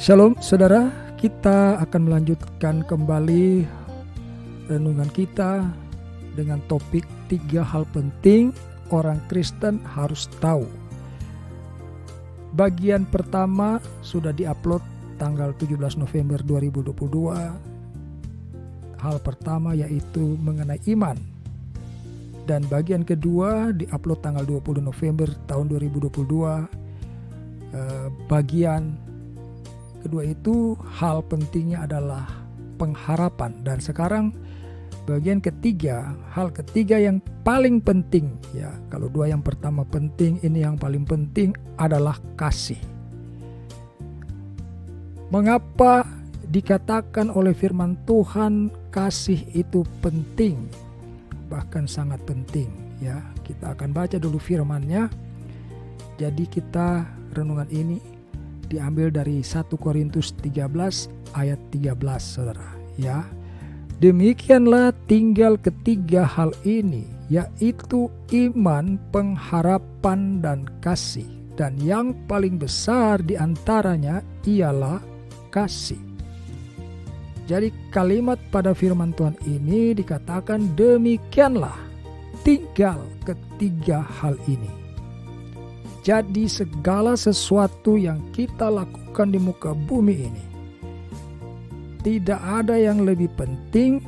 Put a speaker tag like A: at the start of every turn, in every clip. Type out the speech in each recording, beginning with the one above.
A: Shalom saudara, kita akan melanjutkan kembali renungan kita dengan topik 3 hal penting orang Kristen harus tahu. Bagian pertama sudah diupload tanggal 17 November 2022. Hal pertama yaitu mengenai iman. Dan bagian kedua diupload tanggal 20 November tahun 2022. Bagian kedua itu hal pentingnya adalah pengharapan. Dan sekarang bagian ketiga, hal ketiga yang paling penting ya. Kalau dua yang pertama penting, ini yang paling penting adalah kasih. Mengapa dikatakan oleh firman Tuhan kasih itu penting? Bahkan sangat penting ya. Kita akan baca dulu firman-Nya. Jadi kita renungan ini diambil dari 1 Korintus 13 ayat 13 saudara ya. Demikianlah tinggal ketiga hal ini, yaitu iman, pengharapan, dan kasih. Dan yang paling besar di antaranya ialah kasih. Jadi kalimat pada firman Tuhan ini dikatakan demikianlah tinggal ketiga hal ini. Jadi segala sesuatu yang kita lakukan di muka bumi ini, tidak ada yang lebih penting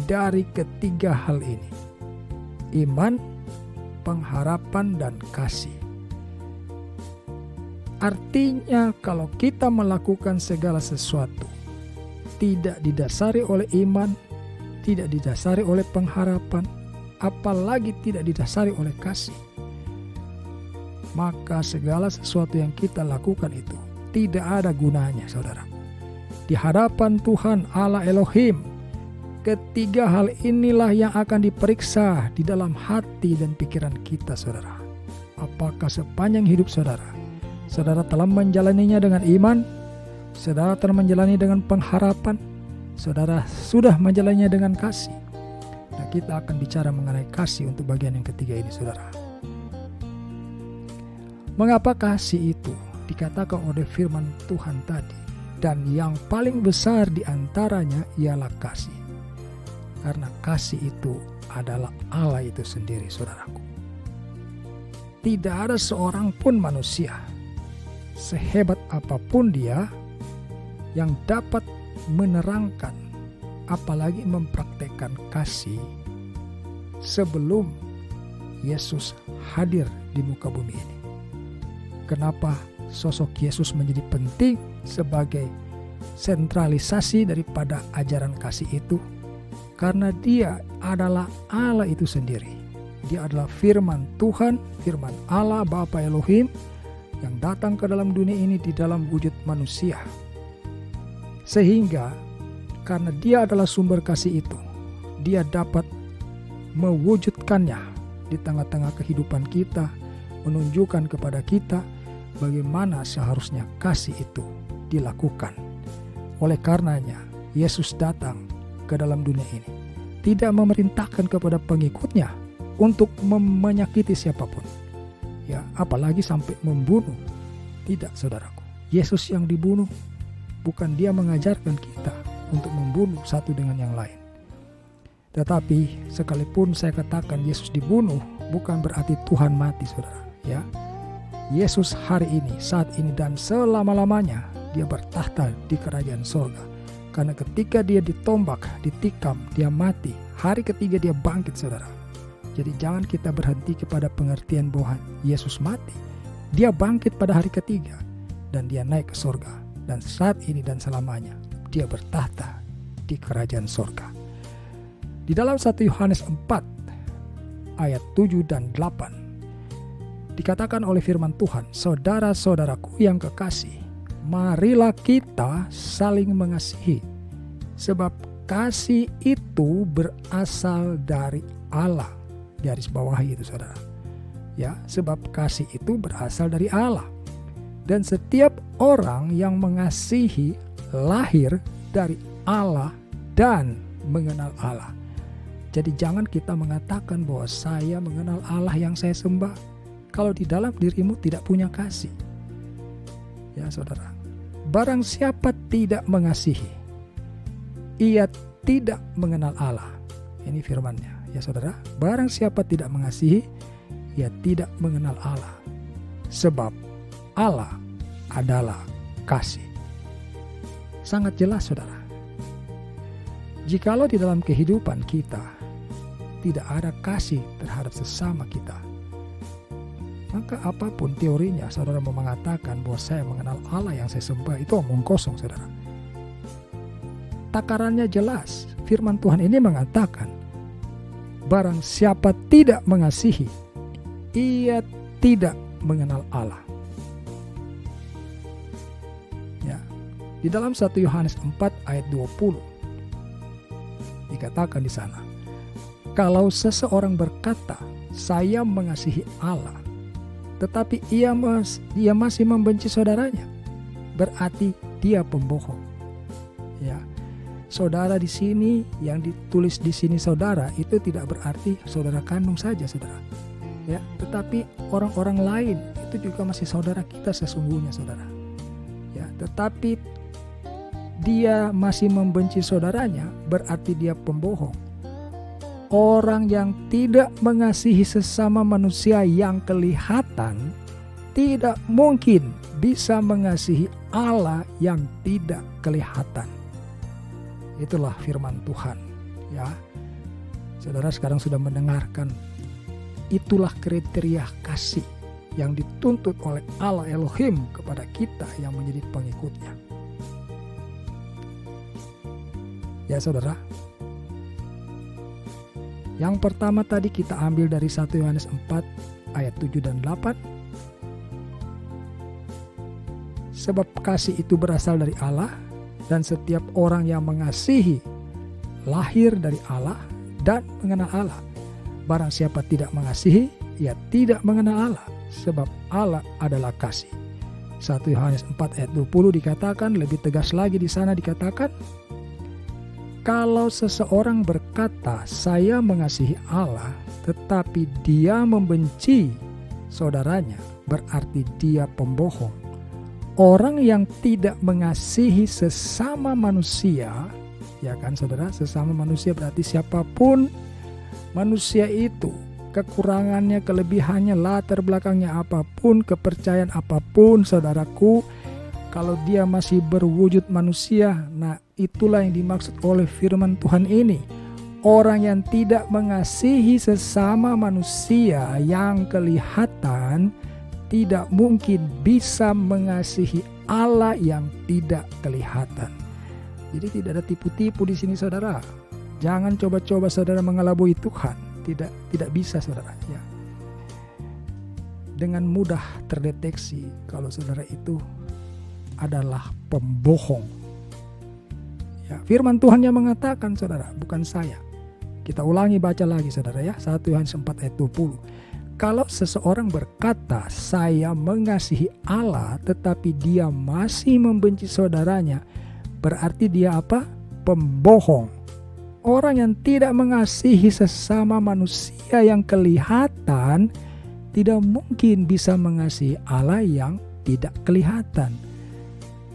A: dari ketiga hal ini. Iman, pengharapan, dan kasih. Artinya kalau kita melakukan segala sesuatu tidak didasari oleh iman, tidak didasari oleh pengharapan, apalagi tidak didasari oleh kasih, maka segala sesuatu yang kita lakukan itu tidak ada gunanya saudara. Di hadapan Tuhan Allah Elohim, ketiga hal inilah yang akan diperiksa di dalam hati dan pikiran kita saudara. Apakah sepanjang hidup saudara, saudara telah menjalaninya dengan iman, saudara telah menjalani dengan pengharapan, saudara sudah menjalaninya dengan kasih. Nah, kita akan bicara mengenai kasih untuk bagian yang ketiga ini saudara. Mengapa kasih itu dikatakan oleh firman Tuhan tadi? Dan yang paling besar di antaranya ialah kasih. Karena kasih itu adalah Allah itu sendiri saudaraku. Tidak ada seorang pun manusia, sehebat apapun dia, yang dapat menerangkan apalagi mempraktekkan kasih sebelum Yesus hadir di muka bumi ini. Kenapa sosok Yesus menjadi penting sebagai sentralisasi daripada ajaran kasih itu? Karena dia adalah Allah itu sendiri. Dia adalah firman Tuhan, firman Allah Bapa Elohim yang datang ke dalam dunia ini di dalam wujud manusia. Sehingga karena dia adalah sumber kasih itu, dia dapat mewujudkannya di tengah-tengah kehidupan kita, menunjukkan kepada kita bagaimana seharusnya kasih itu dilakukan. Oleh karenanya, Yesus datang ke dalam dunia ini, tidak memerintahkan kepada pengikutnya untuk menyakiti siapapun. Ya, apalagi sampai membunuh. Tidak, saudaraku. Yesus yang dibunuh, bukan dia mengajarkan kita untuk membunuh satu dengan yang lain. Tetapi sekalipun saya katakan Yesus dibunuh, bukan berarti Tuhan mati, saudara. Ya, Yesus hari ini, saat ini, dan selama-lamanya dia bertahta di kerajaan sorga. Karena ketika dia ditombak, ditikam, dia mati. Hari ketiga dia bangkit saudara. Jadi jangan kita berhenti kepada pengertian bahwa Yesus mati. Dia bangkit pada hari ketiga. Dan dia naik ke sorga. Dan saat ini dan selamanya dia bertahta di kerajaan sorga. Di dalam 1 Yohanes 4 ayat 7 dan 8 dikatakan oleh firman Tuhan, saudara-saudaraku yang kekasih, marilah kita saling mengasihi, sebab kasih itu berasal dari Allah. Garis bawahi itu saudara. Ya, sebab kasih itu berasal dari Allah. Dan setiap orang yang mengasihi lahir dari Allah dan mengenal Allah. Jadi jangan kita mengatakan bahwa saya mengenal Allah yang saya sembah kalau di dalam dirimu tidak punya kasih. Ya saudara, barang siapa tidak mengasihi, ia tidak mengenal Allah. Ini firman-Nya ya saudara. Barang siapa tidak mengasihi, ia tidak mengenal Allah. Sebab Allah adalah kasih. Sangat jelas saudara. Jikalau di dalam kehidupan kita tidak ada kasih terhadap sesama kita, maka apapun teorinya saudara mau mengatakan bahwa saya mengenal Allah yang saya sembah, itu omong kosong saudara. Takarannya jelas. Firman Tuhan ini mengatakan, barang siapa tidak mengasihi, ia tidak mengenal Allah. Ya, di dalam 1 Yohanes 4 ayat 20 dikatakan di sana, kalau seseorang berkata, saya mengasihi Allah, tetapi ia masih membenci saudaranya, berarti dia pembohong. Ya, saudara di sini, yang ditulis di sini saudara, itu tidak berarti saudara kandung saja saudara. Ya, tetapi orang-orang lain itu juga masih saudara kita sesungguhnya saudara. Ya, tetapi dia masih membenci saudaranya, berarti dia pembohong. Orang yang tidak mengasihi sesama manusia yang kelihatan tidak mungkin bisa mengasihi Allah yang tidak kelihatan. Itulah firman Tuhan ya. Saudara sekarang sudah mendengarkan. Itulah kriteria kasih yang dituntut oleh Allah Elohim kepada kita yang menjadi pengikutnya. Ya saudara. Yang pertama tadi kita ambil dari 1 Yohanes 4 ayat 7 dan 8. Sebab kasih itu berasal dari Allah, dan setiap orang yang mengasihi lahir dari Allah dan mengenal Allah. Barang siapa tidak mengasihi, ia tidak mengenal Allah, sebab Allah adalah kasih. 1 Yohanes 4 ayat 20 dikatakan, lebih tegas lagi di sana dikatakan, kalau seseorang berkata, saya mengasihi Allah, tetapi dia membenci saudaranya, berarti dia pembohong. Orang yang tidak mengasihi sesama manusia, ya kan saudara, sesama manusia berarti siapapun manusia itu, kekurangannya, kelebihannya, latar belakangnya apapun, kepercayaan apapun saudaraku, kalau dia masih berwujud manusia, nah itulah yang dimaksud oleh firman Tuhan ini. Orang yang tidak mengasihi sesama manusia yang kelihatan tidak mungkin bisa mengasihi Allah yang tidak kelihatan. Jadi tidak ada tipu-tipu di sini saudara. Jangan coba-coba saudara mengelabui Tuhan. Tidak bisa saudara ya. Dengan mudah terdeteksi kalau saudara itu adalah pembohong. Ya, firman Tuhan yang mengatakan saudara, bukan saya. Kita ulangi baca lagi saudara ya, 1 Yohanes 4 ayat 20. Kalau seseorang berkata, saya mengasihi Allah, tetapi dia masih membenci saudaranya, berarti dia apa? Pembohong. Orang yang tidak mengasihi sesama manusia yang kelihatan, tidak mungkin bisa mengasihi Allah yang tidak kelihatan.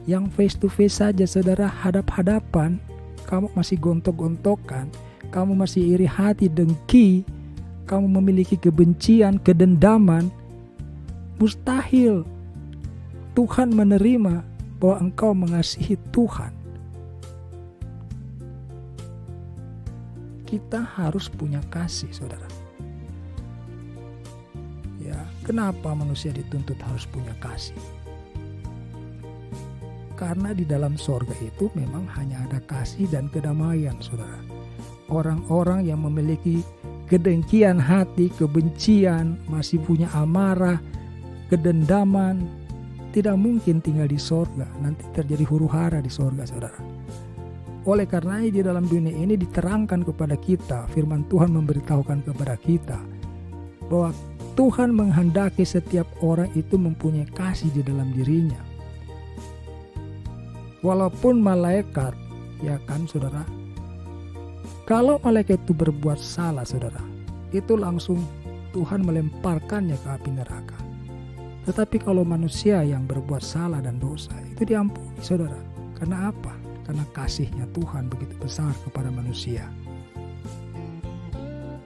A: Yang face to face saja saudara, hadap-hadapan, kamu masih gontok-gontokan, kamu masih iri hati, dengki, kamu memiliki kebencian, kedendaman, mustahil Tuhan menerima bahwa engkau mengasihi Tuhan. Kita harus punya kasih saudara. Ya, kenapa manusia dituntut harus punya kasih? Karena di dalam sorga itu memang hanya ada kasih dan kedamaian saudara. Orang-orang yang memiliki kedengkian hati, kebencian, masih punya amarah, kedendaman, tidak mungkin tinggal di sorga. Nanti terjadi huru-hara di sorga saudara. Oleh karena di dalam dunia ini diterangkan kepada kita, firman Tuhan memberitahukan kepada kita bahwa Tuhan menghendaki setiap orang itu mempunyai kasih di dalam dirinya. Walaupun malaikat, ya kan saudara, kalau malaikat itu berbuat salah saudara, itu langsung Tuhan melemparkannya ke api neraka. Tetapi kalau manusia yang berbuat salah dan dosa, itu diampuni saudara. Karena apa? Karena kasihnya Tuhan begitu besar kepada manusia.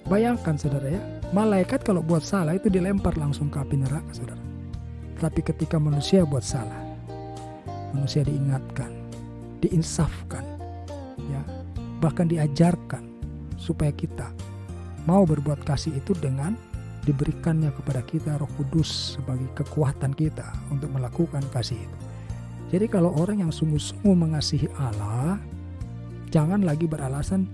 A: Bayangkan saudara ya, malaikat kalau buat salah itu dilempar langsung ke api neraka saudara. Tapi ketika manusia buat salah, manusia diingatkan, diinsafkan, ya, bahkan diajarkan supaya kita mau berbuat kasih itu dengan diberikannya kepada kita Roh Kudus sebagai kekuatan kita untuk melakukan kasih itu. Jadi kalau orang yang sungguh-sungguh mengasihi Allah, jangan lagi beralasan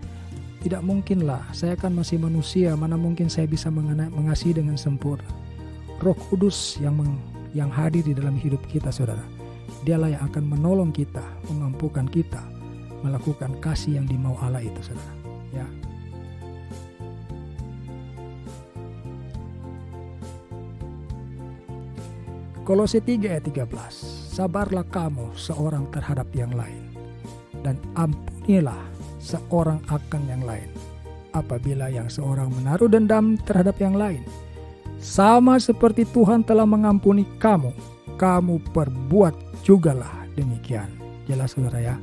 A: tidak mungkinlah, saya kan masih manusia, mana mungkin saya bisa mengasihi dengan sempurna. Roh Kudus yang hadir di dalam hidup kita saudara, dialah yang akan menolong kita, memampukan kita melakukan kasih yang dimau Allah itu saudara. Ya. Kolose 3 ayat 13, sabarlah kamu seorang terhadap yang lain, dan ampunilah seorang akan yang lain. Apabila yang seorang menaruh dendam terhadap yang lain, sama seperti Tuhan telah mengampuni kamu, kamu perbuat jugalah demikian. Jelas saudara ya.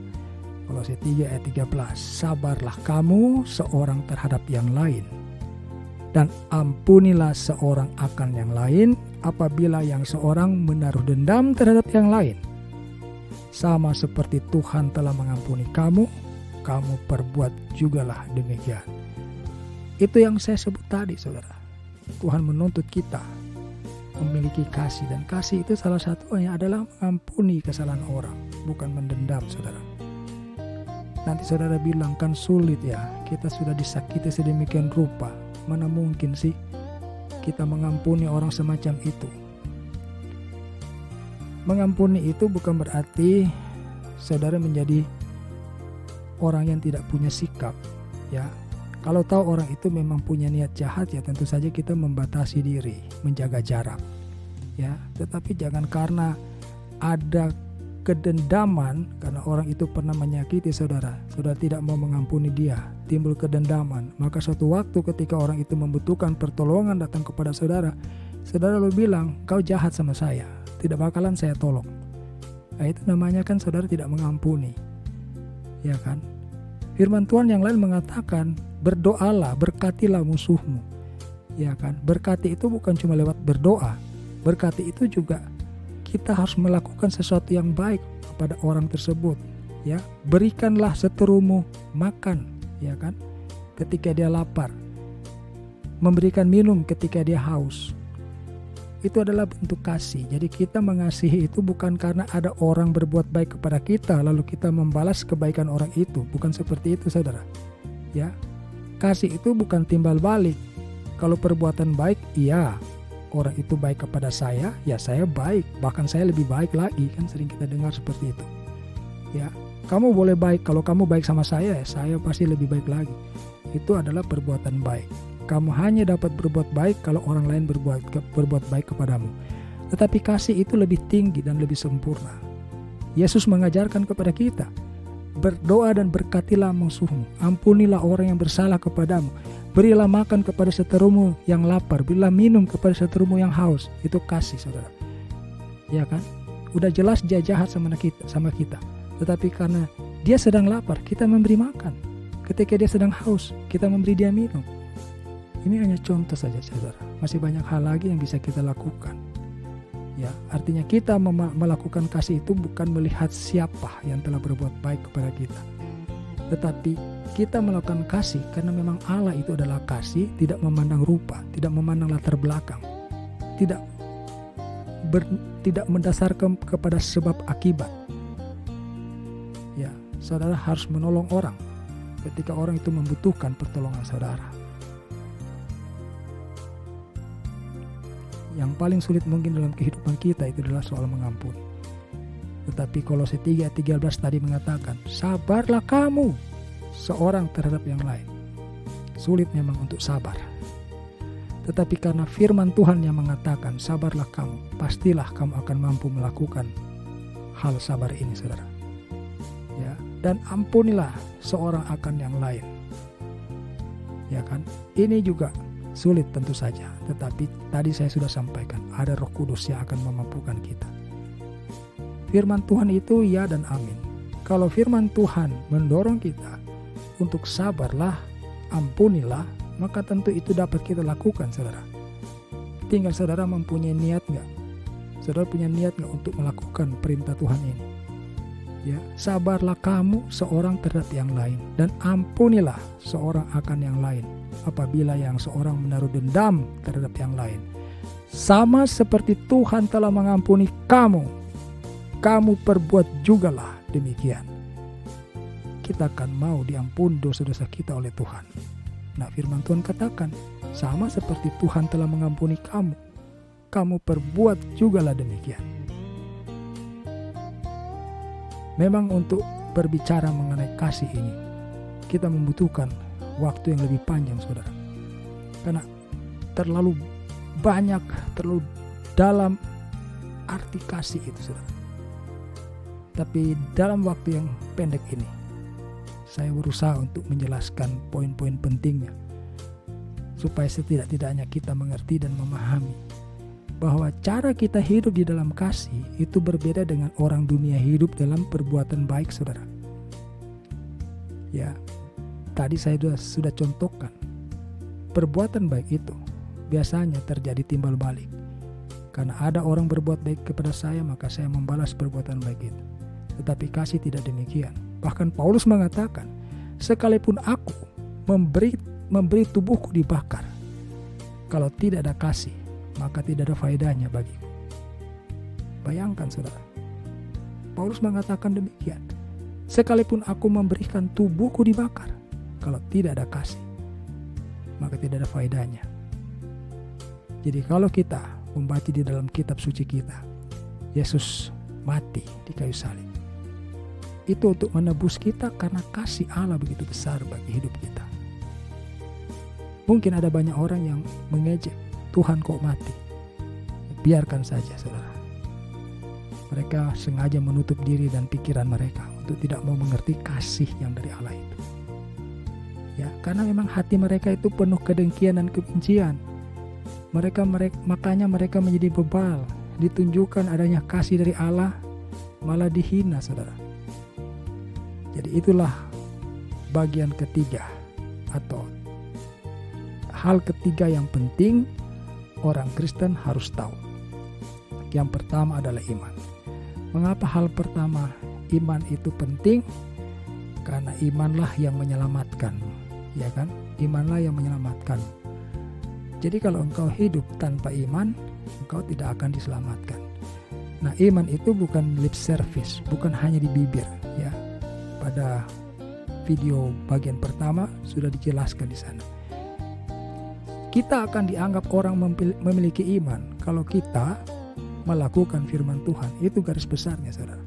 A: Kolose 3 ayat 13, sabarlah kamu seorang terhadap yang lain, dan ampunilah seorang akan yang lain. Apabila yang seorang menaruh dendam terhadap yang lain, sama seperti Tuhan telah mengampuni kamu, kamu perbuat jugalah demikian. Itu yang saya sebut tadi saudara. Tuhan menuntut kita memiliki kasih, dan kasih itu salah satunya adalah mengampuni kesalahan orang, bukan mendendam saudara. Nanti saudara bilang kan sulit ya, kita sudah disakiti sedemikian rupa, mana mungkin sih kita mengampuni orang semacam itu. Mengampuni itu bukan berarti saudara menjadi orang yang tidak punya sikap ya. Kalau tahu orang itu memang punya niat jahat ya tentu saja kita membatasi diri, menjaga jarak ya. Tetapi jangan karena ada kedendaman, karena orang itu pernah menyakiti saudara tidak mau mengampuni dia, timbul kedendaman, maka suatu waktu ketika orang itu membutuhkan pertolongan datang kepada saudara lalu bilang, kau jahat sama saya, tidak bakalan saya tolong. Nah, itu namanya kan saudara tidak mengampuni, ya kan? Firman Tuhan yang lain mengatakan, berdoalah, berkatilah musuhmu, ya kan? Berkati itu bukan cuma lewat berdoa, berkati itu juga kita harus melakukan sesuatu yang baik kepada orang tersebut, ya. Berikanlah seterumu makan, ya kan, ketika dia lapar. Memberikan minum ketika dia haus. Itu adalah bentuk kasih. Jadi kita mengasihi itu bukan karena ada orang berbuat baik kepada kita lalu kita membalas kebaikan orang itu, bukan seperti itu saudara. Ya. Kasih itu bukan timbal balik. Kalau perbuatan baik, iya, orang itu baik kepada saya, ya saya baik, bahkan saya lebih baik lagi, kan sering kita dengar seperti itu. Ya, kamu boleh baik, kalau kamu baik sama saya, ya saya pasti lebih baik lagi. Itu adalah perbuatan baik. Kamu hanya dapat berbuat baik kalau orang lain berbuat baik kepadamu. Tetapi kasih itu lebih tinggi dan lebih sempurna. Yesus mengajarkan kepada kita, berdoa dan berkatilah musuhmu, ampunilah orang yang bersalah kepadamu, berilah makan kepada seterumu yang lapar, berilah minum kepada seterumu yang haus. Itu kasih saudara, ya kan? Udah jelas dia jahat sama kita, tetapi karena dia sedang lapar, kita memberi makan. Ketika dia sedang haus, kita memberi dia minum. Ini hanya contoh saja saudara, masih banyak hal lagi yang bisa kita lakukan. Ya, artinya kita melakukan kasih itu bukan melihat siapa yang telah berbuat baik kepada kita, tetapi kita melakukan kasih karena memang Allah itu adalah kasih, tidak memandang rupa, tidak memandang latar belakang, tidak mendasarkan kepada sebab akibat. Ya, saudara harus menolong orang ketika orang itu membutuhkan pertolongan saudara. Yang paling sulit mungkin dalam kehidupan kita itu adalah soal mengampuni. Tetapi Kolose 3 ayat 13 tadi mengatakan, sabarlah kamu seorang terhadap yang lain. Sulit memang untuk sabar. Tetapi karena firman Tuhan yang mengatakan, sabarlah kamu, pastilah kamu akan mampu melakukan hal sabar ini saudara. Ya, dan ampunilah seorang akan yang lain. Ya kan? Ini juga Sulit tentu saja, tetapi tadi saya sudah sampaikan, ada Roh Kudus yang akan memampukan kita. Firman Tuhan itu ya dan amin. Kalau firman Tuhan mendorong kita untuk sabarlah, ampunilah, maka tentu itu dapat kita lakukan, saudara. Tinggal saudara mempunyai niat nggak? Saudara punya niat nggak untuk melakukan perintah Tuhan ini? Ya, sabarlah kamu seorang terhadap yang lain, dan ampunilah seorang akan yang lain. Apabila yang seorang menaruh dendam terhadap yang lain, sama seperti Tuhan telah mengampuni kamu, kamu perbuat jugalah demikian. Kita akan mau diampuni dosa-dosa kita oleh Tuhan. Nah, firman Tuhan katakan, sama seperti Tuhan telah mengampuni kamu, kamu perbuat jugalah demikian. Memang untuk berbicara mengenai kasih ini, kita membutuhkan waktu yang lebih panjang, saudara. Karena terlalu banyak, terlalu dalam arti kasih itu, saudara. Tapi dalam waktu yang pendek ini, saya berusaha untuk menjelaskan poin-poin pentingnya, supaya setidak-tidaknya kita mengerti dan memahami bahwa cara kita hidup di dalam kasih itu berbeda dengan orang dunia hidup dalam perbuatan baik, saudara. Ya, tadi saya sudah contohkan, perbuatan baik itu biasanya terjadi timbal balik. Karena ada orang berbuat baik kepada saya, maka saya membalas perbuatan baik itu. Tetapi kasih tidak demikian. Bahkan Paulus mengatakan, sekalipun aku memberi tubuhku dibakar, kalau tidak ada kasih, maka tidak ada faedahnya bagiku. Bayangkan, saudara, Paulus mengatakan demikian. Sekalipun aku memberikan tubuhku dibakar, kalau tidak ada kasih, maka tidak ada faedahnya. Jadi kalau kita membaca di dalam kitab suci kita, Yesus mati di kayu salib, itu untuk menebus kita karena kasih Allah begitu besar bagi hidup kita. Mungkin ada banyak orang yang mengejek, Tuhan kok mati? Biarkan saja, saudara. Mereka sengaja menutup diri dan pikiran mereka untuk tidak mau mengerti kasih yang dari Allah itu. Ya, karena memang hati mereka itu penuh kedengkian dan kebencian. Makanya mereka menjadi bebal. Ditunjukkan adanya kasih dari Allah, malah dihina, saudara. Jadi itulah bagian ketiga atau hal ketiga yang penting orang Kristen harus tahu. Yang pertama adalah iman. Mengapa hal pertama iman itu penting? Karena imanlah yang menyelamatkan, ya kan? Imanlah yang menyelamatkan. Jadi kalau engkau hidup tanpa iman, engkau tidak akan diselamatkan. Nah, iman itu bukan lip service, bukan hanya di bibir, ya. Pada video bagian pertama sudah dijelaskan di sana. Kita akan dianggap orang memiliki iman kalau kita melakukan firman Tuhan. Itu garis besarnya, saudara.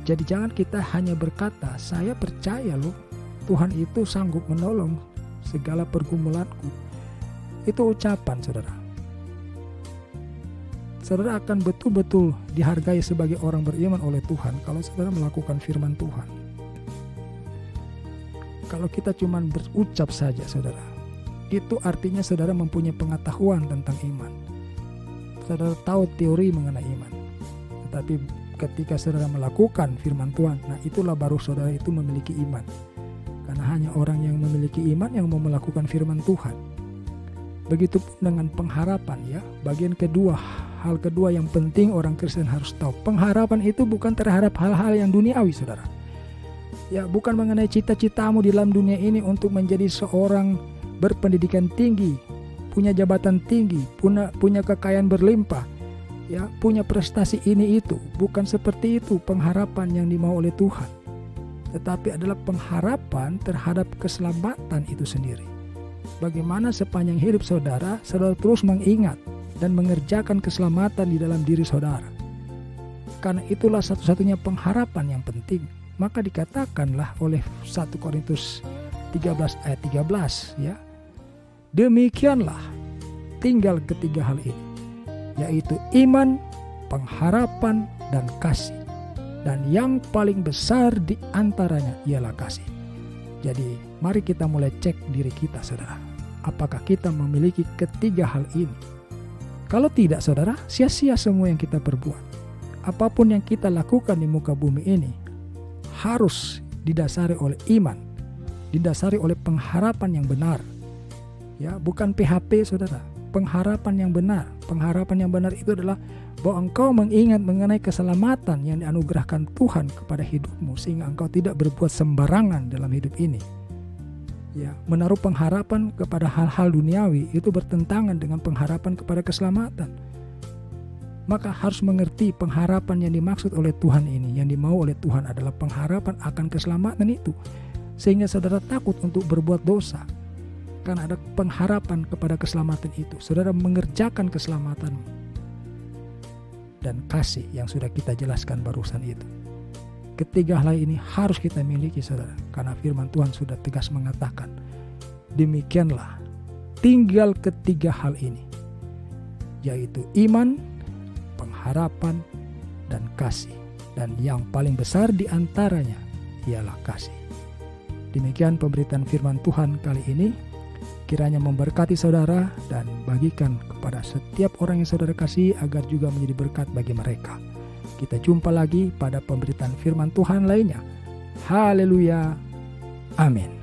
A: Jadi jangan kita hanya berkata, saya percaya loh Tuhan itu sanggup menolong segala pergumulanku. Itu ucapan, saudara. Saudara akan betul-betul dihargai sebagai orang beriman oleh Tuhan kalau saudara melakukan firman Tuhan. Kalau kita cuma berucap saja, saudara, itu artinya saudara mempunyai pengetahuan tentang iman. Saudara tahu teori mengenai iman. Tetapi ketika saudara melakukan firman Tuhan, nah itulah baru saudara itu memiliki iman. Karena hanya orang yang memiliki iman yang mau melakukan firman Tuhan. Begitupun dengan pengharapan, ya. Bagian kedua, hal kedua yang penting orang Kristen harus tahu. Pengharapan itu bukan terhadap hal-hal yang duniawi, saudara. Ya, bukan mengenai cita-citamu di dalam dunia ini untuk menjadi seorang berpendidikan tinggi, punya jabatan tinggi, punya kekayaan berlimpah, ya, punya prestasi ini itu. Bukan seperti itu pengharapan yang dimau oleh Tuhan. Tetapi adalah pengharapan terhadap keselamatan itu sendiri. Bagaimana sepanjang hidup saudara terus mengingat dan mengerjakan keselamatan di dalam diri saudara. Karena itulah satu-satunya pengharapan yang penting. Maka dikatakanlah oleh 1 Korintus 13 ayat 13, ya. Demikianlah tinggal ketiga hal ini, yaitu iman, pengharapan, dan kasih. Dan yang paling besar di antaranya ialah kasih. Jadi mari kita mulai cek diri kita, saudara. apakah kita memiliki ketiga hal ini? Kalau tidak, saudara, sia-sia semua yang kita perbuat. Apapun yang kita lakukan di muka bumi ini harus didasari oleh iman, didasari oleh pengharapan yang benar. Ya, bukan PHP, saudara. Pengharapan yang benar. Pengharapan yang benar itu adalah bahwa engkau mengingat mengenai keselamatan yang dianugerahkan Tuhan kepada hidupmu, sehingga engkau tidak berbuat sembarangan dalam hidup ini. Ya, menaruh pengharapan kepada hal-hal duniawi itu bertentangan dengan pengharapan kepada keselamatan. Maka harus mengerti pengharapan yang dimaksud oleh Tuhan ini, yang dimau oleh Tuhan adalah pengharapan akan keselamatan itu. Sehingga saudara takut untuk berbuat dosa, karena ada pengharapan kepada keselamatan itu. Saudara mengerjakan keselamatanmu dan kasih yang sudah kita jelaskan barusan itu. Ketiga hal ini harus kita miliki, saudara, karena firman Tuhan sudah tegas mengatakan, demikianlah tinggal ketiga hal ini, yaitu iman, pengharapan, dan kasih. Dan yang paling besar di antaranya ialah kasih. Demikian pemberitaan firman Tuhan kali ini. Kiranya memberkati saudara dan bagikan kepada setiap orang yang saudara kasih agar juga menjadi berkat bagi mereka. Kita jumpa lagi pada pemberitaan firman Tuhan lainnya. Haleluya. Amin.